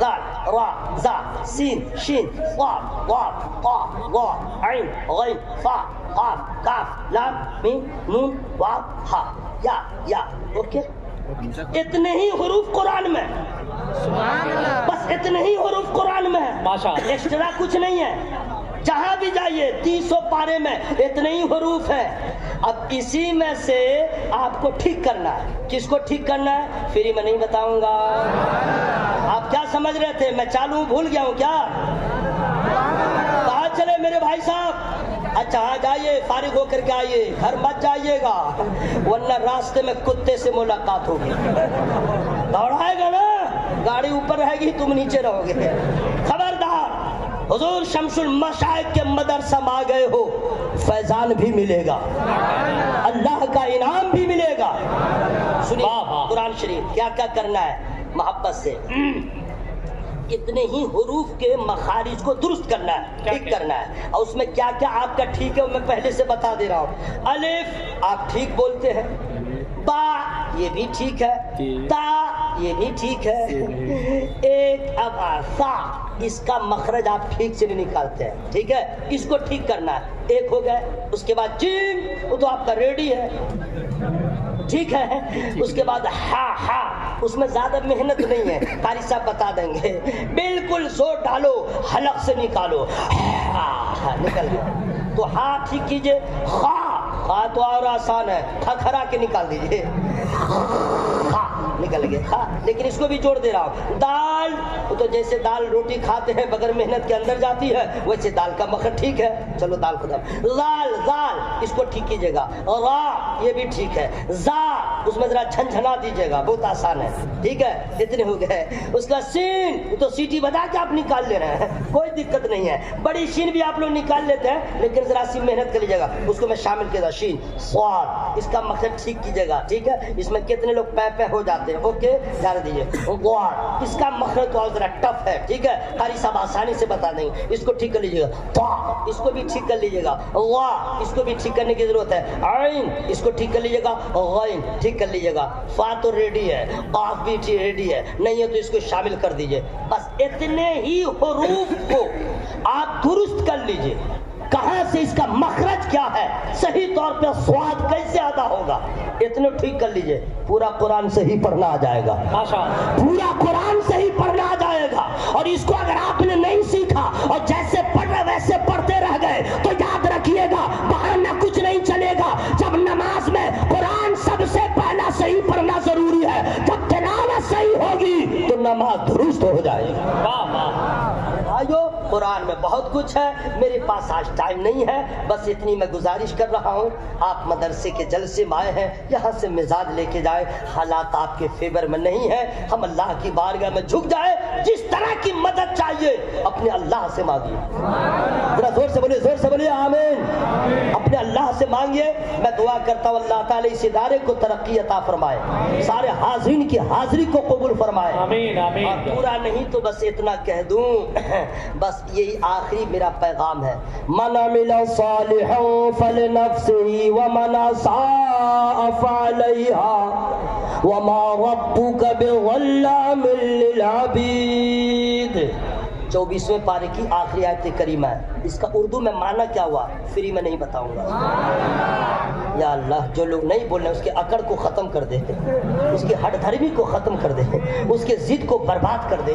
ذال را زا سین شین ضاد ضاد طا ظا عین غین فا قاف کاف لام میم نون واو ہا یا اوکے. اتنے ہی حروف قرآن میں، بس اتنے ہی حروف قرآن میں ہے،
ماشاءاللہ.
ایکسٹرا کچھ نہیں ہے. جہاں بھی جائیے 300 پارے میں اتنے ہی حروف ہیں. اب اسی میں سے آپ کو ٹھیک کرنا ہے. کس کو ٹھیک کرنا ہے؟ فری میں نہیں بتاؤں گا. آپ کیا سمجھ رہے تھے میں چالو بھول گیا ہوں کیا؟ کہاں چلے میرے بھائی صاحب؟ اچھا ہاں جائیے، فارغ ہو کر کے آئیے، گھر مت جائیے گا ورنہ راستے میں کتے سے ملاقات ہوگی. دوڑائے گا نا، گاڑی اوپر رہے گی تم نیچے رہو گے. خبردار، حضور شمس المشائق کے مدرسہ میں آ گئے ہو، فیضان بھی ملے گا، اللہ کا انعام بھی ملے گا. سنیے قرآن شریف کیا کیا کرنا ہے محبت سے. اتنے ہی حروف کے مخارج کو درست کرنا ہے، ٹھیک کرنا ہے. اور اس میں کیا کیا آپ کا ٹھیک ہے وہ میں پہلے سے بتا دے رہا ہوں. الف آپ ٹھیک بولتے ہیں، با یہ بھی ٹھیک ہے، تا یہ بھی ٹھیک ہے. ایک اب سا اس کا مخرج آپ ٹھیک سے نہیں نکالتے ہیں، ٹھیک ہے، اس کو ٹھیک کرنا ہے. ایک ہو گئے. اس کے بعد جیم وہ تو آپ کا ریڈی ہے، ٹھیک ہے. اس کے بعد ہا اس میں زیادہ محنت نہیں ہے، قاری صاحب بتا دیں گے. بالکل زور ڈالو، حلق سے نکالو، نکل گیا. تو ہاں ٹھیک کیجئے. خا تو اور آسان ہے، کھرا کے نکال دیجئے، نکل گیا. لیکن اس کو بھی جوڑ دے رہا ہوں. دال تو جیسے دال روٹی کھاتے ہیں بغیر محنت کے اندر جاتی ہے، ویسے دال کا مخرج ٹھیک ہے. چلو دال خدا. زال اس کو ٹھیک کیجیے گا. را یہ بھی ٹھیک ہے. زا اس میں ذرا جھنجھنا دیجیے گا، بہت آسان ہے، ٹھیک ہے. اتنے ہو گئے. اس کا سین تو سیٹی بجا کے آپ نکال لے رہے ہیں، کوئی دقت نہیں ہے. بڑی شین بھی آپ لوگ نکال لیتے ہیں لیکن ذرا سی محنت کر لیجیے گا. اس کو میں شامل کیا تھا. شین سواد اس کا مخرج ٹھیک کیجیے گا، ٹھیک ہے. اس میں کتنے لوگ پے ہو جاتے ہیں، اوکے جانے دیجیے. غوار اس کا مخرج تو ذرا ٹف ہے، ٹھیک ہے. قاری صاحب آسانی سے بتا دیں گے. اس کو ٹھیک کر لیجیے گا. طا اس کو بھی ٹھیک کر لیجیے گا. وا اس کو بھی ٹھیک کرنے کی ضرورت ہے. عین اس کو ٹھیک کر لیجیے گا. غین ٹھیک کر لیجیے گا. فا تو ریڈی ہے، قاف بھی ریڈی ہے، نہیں ہے تو اس کو شامل کر دیجیے. بس اتنے ہی حروف کو آپ درست کر لیجیے. کہاں سے اس کا مخرج کیا ہے، صحیح طور پہ سواد کیسے ادا ہوگا، اتنے ٹھیک کر لیجئے. پورا قرآن صحیح پڑھنا آ جائے گا، پورا قرآن صحیح پڑھنا آ جائے گا. اور اس کو اگر آپ نے نہیں سیکھا اور جیسے پڑھ رہے ویسے پڑھتے رہ گئے تو یاد رکھیے گا بہانہ کچھ نہیں چلے گا. جب نماز میں قرآن سب سے پہلا صحیح پڑھنا ضروری ہے. جب تلاوت صحیح ہوگی تو نماز درست ہو جائے گی. بھائیو قرآن میں بہت کچھ ہے، میرے پاس آج ٹائم نہیں ہے. بس اتنی میں گزارش کر رہا ہوں، آپ مدرسے کے جلسے میں آئے ہیں، یہاں سے مزاج لے کے جائے. حالات آپ کے فیور میں نہیں ہے، ہم اللہ کی بارگاہ میں جھک جائے. جس طرح کی مدد چاہیے اپنے اللہ سے مانگیے. ذرا زور سے بولیے آمین. اپنے اللہ سے مانگیے. میں دعا کرتا ہوں اللہ تعالیٰ اس ادارے کو ترقی عطا فرمائے، سارے حاضرین کی حاضری کو قبول فرمائے.
آمین آمین.
اور پورا نہیں تو بس اتنا کہہ دوں، بس یہی آخری میرا پیغام ہے. من عمل صالحا فلنفسه ومن اساء فعليها وما ربك بظلام للعبید. 24ویں پارے کی آخری آیت کریمہ ہے. اس کا اردو میں معنی کیا ہوا فری میں نہیں بتاؤں گا. یا اللہ جو لوگ نہیں بول رہے اس کے اکڑ کو ختم کر دے، اس کی ہٹ دھرمی کو ختم کر دے، اس کے ضد کو برباد کر دے.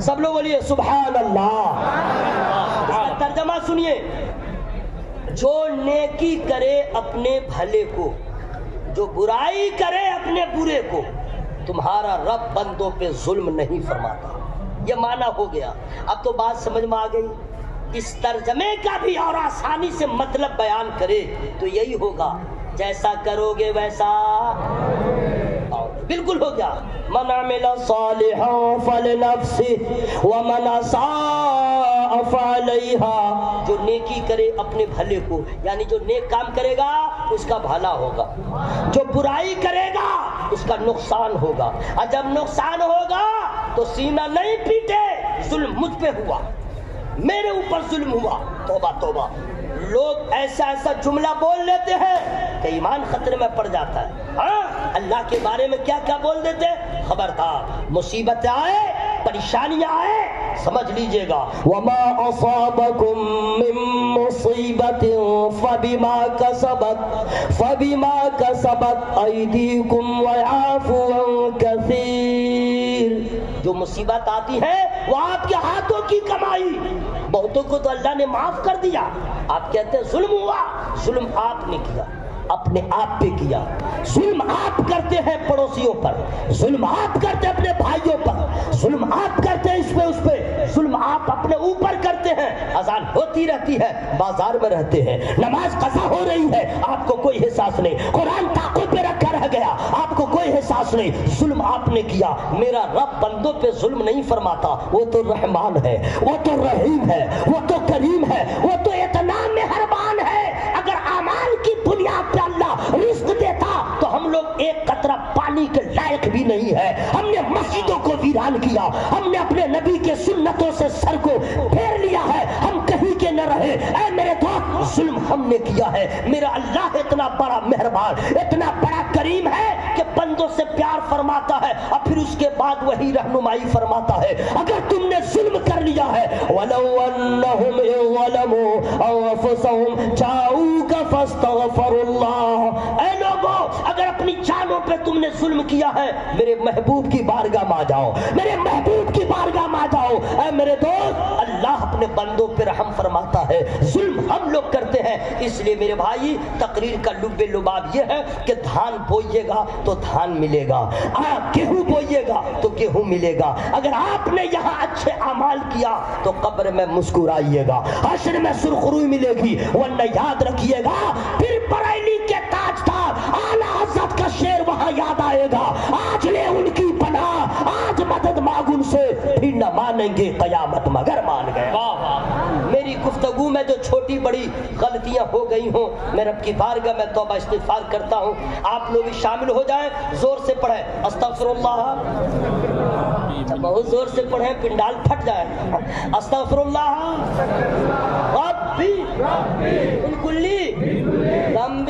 سب لوگ بولیے سبحان اللہ. اس کا ترجمہ سنیے. جو نیکی کرے اپنے بھلے کو، جو برائی کرے اپنے برے کو، تمہارا رب بندوں پہ ظلم نہیں فرماتا. یہ معنی ہو گیا. اب تو بات سمجھ میں آ گئی. اس ترجمے کا بھی اور آسانی سے مطلب بیان کرے تو یہی ہوگا، جیسا کرو گے ویسا بالکل ہو گیا. من عمل صالحا فلنفسه ومن اساء فعليها. جو نیکی کرے اپنے بھلے کو، یعنی جو نیک کام کرے گا اس کا بھلا ہوگا، جو برائی کرے گا اس کا نقصان ہوگا. اور جب نقصان ہوگا تو سینہ نہیں پیٹے، ظلم مجھ پہ ہوا، میرے اوپر ظلم ہوا، توبہ توبہ. لوگ ایسا جملہ بول لیتے ہیں کہ ایمان خطرے میں پڑ جاتا ہے. ہاں اللہ کے بارے میں کیا کیا بول دیتے. خبردار، مصیبت آئے پریشانیاں آئے سمجھ لیجئے گا وما اصابکم من مصیبت فبما کسبت ایدیکم ویعفو عن کثیر. جو مصیبت آتی ہے وہ آپ کے ہاتھوں کی کمائی. بہتوں کو تو اللہ نے معاف کر دیا. آپ کہتے ہیں ظلم ہوا. ظلم آپ نے کیا, اپنے آپ پہ کیا. ظلم آپ کرتے ہیں پڑوسیوں پر, ظلم آپ کرتے ہیں اپنے بھائیوں پر, ظلم آپ کرتے ہیں اس پہ, ظلم آپ اپنے اوپر کرتے ہیں. اذان ہوتی رہتی ہے, بازار میں رہتے ہیں, نماز قضا ہو رہی ہے, آپ کو کوئی احساس نہیں. قرآن طاقت پہ رکھا رہ گیا, آپ کو کوئی احساس نہیں. ظلم آپ نے کیا. میرا رب بندوں پہ ظلم نہیں فرماتا. وہ تو رحمان ہے, وہ تو رحیم ہے, وہ تو کریم ہے, وہ تو اتنا مہربان ہے. اگر اعمال کی بنیاد پہ اللہ رزق دیتا تو ہم لوگ ایک قطرہ پانی کے لائق بھی نہیں ہے. ہم نے مسجدوں کو ویران کیا, ہم نے اپنے نبی کے سنتوں سے سر کو پھیر لیا ہے, ہم کہیں کے نہ رہے. اے میرے دوست, ظلم ہم نے کیا ہے. میرا اللہ اتنا بڑا مہربان, اتنا بڑا کریم ہے کہ بندوں سے پیار فرماتا ہے اور پھر اس کے بعد وہی رہنمائی فرماتا ہے. اگر تم نے ظلم کر لیا ہے, وَلَوْ أَنَّهُمْ إِذْ ظَلَمُوا أَنفُسَهُمْ جَاءُوكَ فَاسْتَغْفَرُوا اللَّهَ. اے لوگوں, اگر اپنی جانوں پہ تم نے ظلم کیا ہے, میرے محبوب کی بارگاہ میں آ جاؤ, میرے محبوب کی بارگاہ میں آ جاؤ. اے میرے دوست, اللہ اپنے بندوں پہ رحم فرماتا ہے. ظلم ہم لوگ کرتے ہیں. اس لیے میرے بھائی, تقریر کا لب لباب یہ ہے کہ دھان بوئیے گا تو دھان ملے گا, گیہوں بوئیے گا تو گیہوں ملے گا. اگر آپ نے یہاں اچھے اعمال کیا تو قبر میں مسکرائیے گا, حشر میں سرخروئی ملے گی. ورنہ یاد رکھیے گا, پھر بریلی کے تاجدار اعلی حضرت کا شعر وہاں یاد آئے گا. آج لے ان کی پناہ, آج مدد مانگ ان سے, پھر نہ مانیں گے قیامت مگر مان گئے. میری گفتگو میں جو چھوٹی بڑی غلطیاں ہو گئی ہوں, میں رب کی بارگاہ میں توبہ استغفار کرتا ہوں. آپ لوگ بھی شامل ہو جائیں, زور سے پڑھیں استغفر اللہ. بہت زور سے پڑھیں, پنڈال پھٹ جائے. استغفر اللہ ربی من کلی ذنب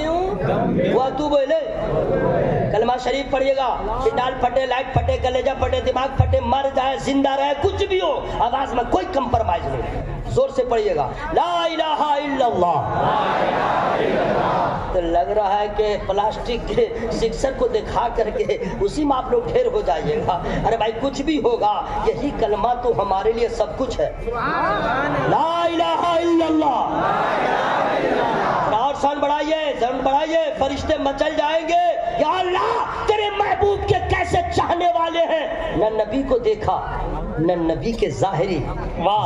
واتوب الیہ. کلمہ شریف پڑھیے گا, پنڈال پھٹے, لائٹ پھٹے, کلیجہ پھٹے, دماغ پھٹے, مر جائے, زندہ رہے, کچھ بھی ہو, آواز میں کوئی کمپرمائز نہیں. زور سے پڑھیے گا لا الہ الا اللہ. تو لگ رہا ہے کہ پلاسٹک کے سکسر کو دکھا کر کے اسی میں آپ لوگ ڈھیر ہو جائیے گا. ارے بھائی, کچھ بھی ہوگا, یہی کلمہ تو ہمارے لیے سب کچھ ہے. لا الہ الا اللہ. اور سان بڑھائیے, سان بڑھائیے, فرشتے مچل جائیں گے. یا اللہ, تیرے محبوب کے کیسے چاہنے والے ہیں. نہ نبی کو دیکھا, نہ نبی کے ظاہری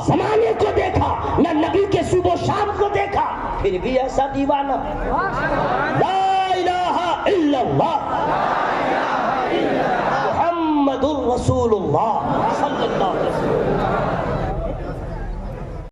زمانے کو دیکھا, نہ نبی کے صبح و شام کو دیکھا, پھر بھی ایسا دیوانہ. لا الہ الا اللہ محمد الرسول اللہ.